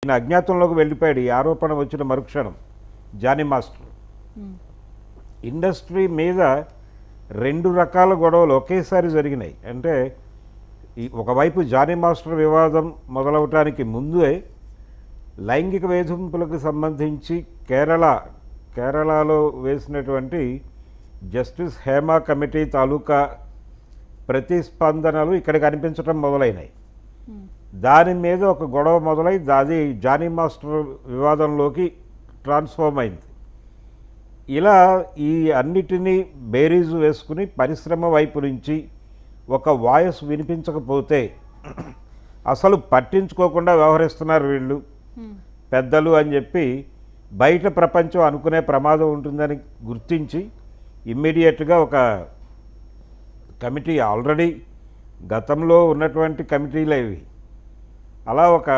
ఈయన అజ్ఞాతంలోకి వెళ్ళిపోయాడు ఈ ఆరోపణ వచ్చిన మరుక్షణం. జానీ మాస్టర్ ఇండస్ట్రీ మీద 2 రకాల గొడవలు ఒకేసారి జరిగినాయి. అంటే ఒకవైపు జానీ మాస్టర్ వివాదం మొదలవటానికి ముందే లైంగిక వేధింపులకు సంబంధించి కేరళలో వేసినటువంటి జస్టిస్ హేమా కమిటీ తాలూకా ప్రతిస్పందనలు ఇక్కడ కనిపించడం మొదలైనాయి. దాని మీద ఒక గొడవ మొదలై అది జానీ మాస్టర్ వివాదంలోకి ట్రాన్స్ఫార్మ్ అయింది. ఇలా ఈ అన్నిటినీ బేరీజు వేసుకుని పరిశ్రమ వైపు నుంచి ఒక వాయిస్ వినిపించకపోతే అసలు పట్టించుకోకుండా వ్యవహరిస్తున్నారు వీళ్ళు పెద్దలు అని చెప్పి బయట ప్రపంచం అనుకునే ప్రమాదం ఉంటుందని గుర్తించి ఇమ్మీడియట్గా ఒక కమిటీ, ఆల్రెడీ గతంలో ఉన్నటువంటి కమిటీలే ఇవి, అలా ఒక